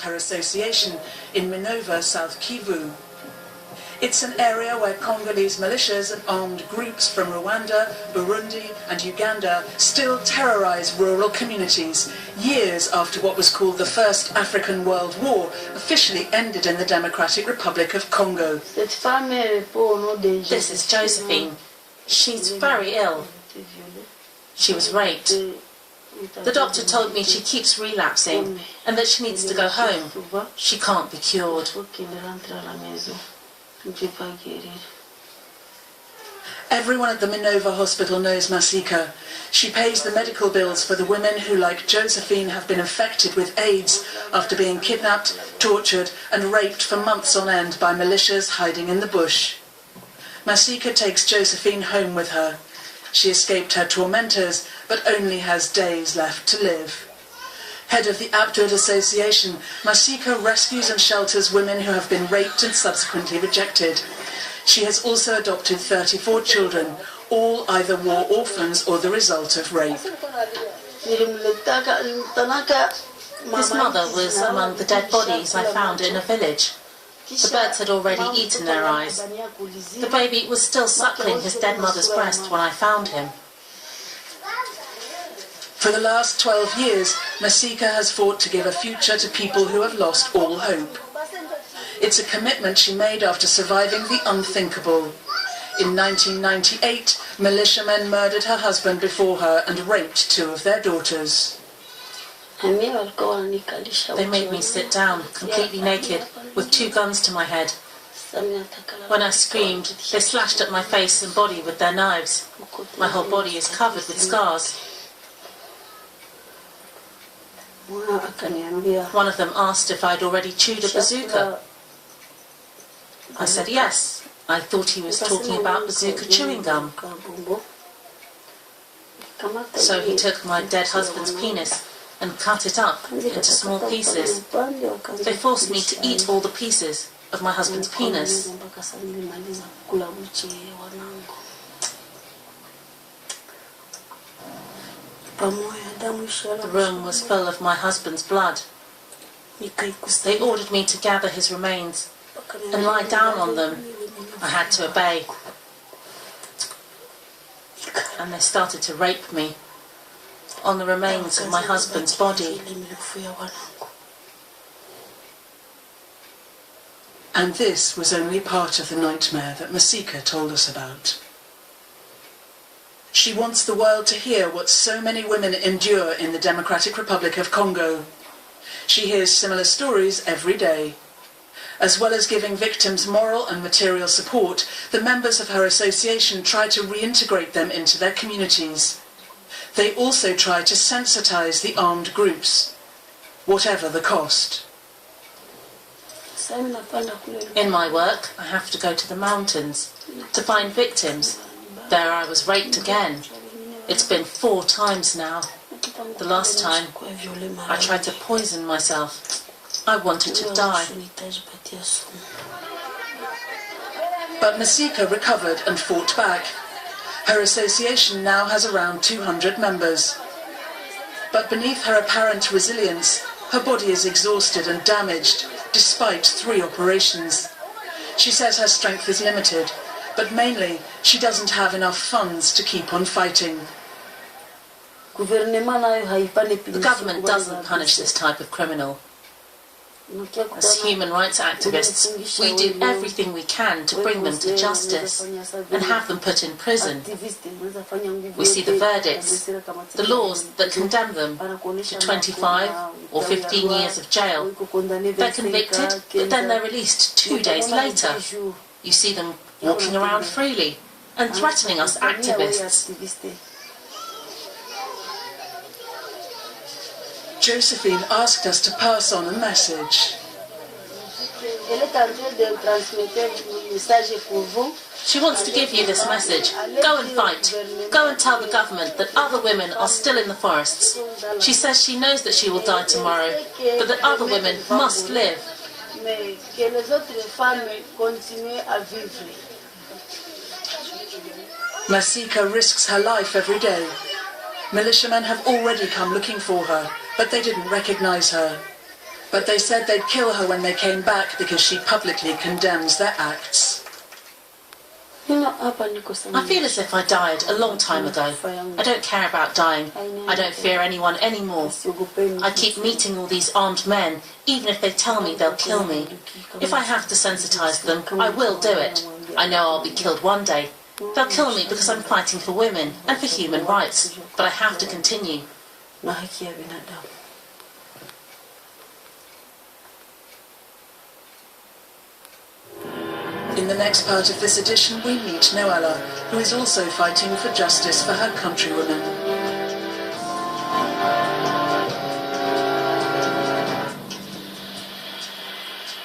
her association in Minova, South Kivu. It's an area where Congolese militias and armed groups from Rwanda, Burundi and Uganda still terrorize rural communities, years after what was called the First African World War officially ended in the Democratic Republic of Congo. This is Josephine. She's very ill. She was raped. The doctor told me she keeps relapsing and that she needs to go home. She can't be cured. Everyone at the Minova hospital knows Masika. She pays the medical bills for the women who, like Josephine, have been infected with AIDS after being kidnapped, tortured and raped for months on end by militias hiding in the bush. Masika takes Josephine home with her. She escaped her tormentors, but only has days left to live. Head of the Abdul Association, Masika rescues and shelters women who have been raped and subsequently rejected. She has also adopted 34 children, all either war orphans or the result of rape. His mother was among the dead bodies I found in a village. The birds had already eaten their eyes. The baby was still suckling his dead mother's breast when I found him. For the last 12 years, Masika has fought to give a future to people who have lost all hope. It's a commitment she made after surviving the unthinkable. In 1998, militiamen murdered her husband before her and raped 2 of their daughters. They made me sit down, completely naked, with 2 guns to my head. When I screamed, they slashed at my face and body with their knives. My whole body is covered with scars. One of them asked if I'd already chewed a bazooka. I said yes. I thought he was talking about bazooka chewing gum. So he took my dead husband's penis and cut it up into small pieces. They forced me to eat all the pieces of my husband's penis. The room was full of my husband's blood. They ordered me to gather his remains and lie down on them. I had to obey. And they started to rape me on the remains of my husband's body. And this was only part of the nightmare that Masika told us about. She wants the world to hear what so many women endure in the Democratic Republic of Congo. She hears similar stories every day. As well as giving victims moral and material support, the members of her association try to reintegrate them into their communities. They also try to sensitize the armed groups, whatever the cost. In my work, I have to go to the mountains to find victims. There I was raped again. It's been 4 times now. The last time, I tried to poison myself. I wanted to die. But Masika recovered and fought back. Her association now has around 200 members. But beneath her apparent resilience, her body is exhausted and damaged, despite 3 operations. She says her strength is limited, but mainly she doesn't have enough funds to keep on fighting. The government doesn't punish this type of criminal. As human rights activists, we do everything we can to bring them to justice and have them put in prison. We see the verdicts, the laws that condemn them to 25 or 15 years of jail. They're convicted, but then they're released 2 days later. You see them walking around freely and threatening us activists. Josephine asked us to pass on a message. She wants to give you this message. Go and fight. Go and tell the government that other women are still in the forests. She says she knows that she will die tomorrow, but that other women must live. Masika risks her life every day. Militiamen have already come looking for her, but they didn't recognize her. But they said they'd kill her when they came back because she publicly condemns their acts. I feel as if I died a long time ago. I don't care about dying. I don't fear anyone anymore. I keep meeting all these armed men, even if they tell me they'll kill me. If I have to sensitize them, I will do it. I know I'll be killed one day. They'll kill me because I'm fighting for women and for human rights, but I have to continue. In the next part of this edition, we meet Noella, who is also fighting for justice for her countrywomen.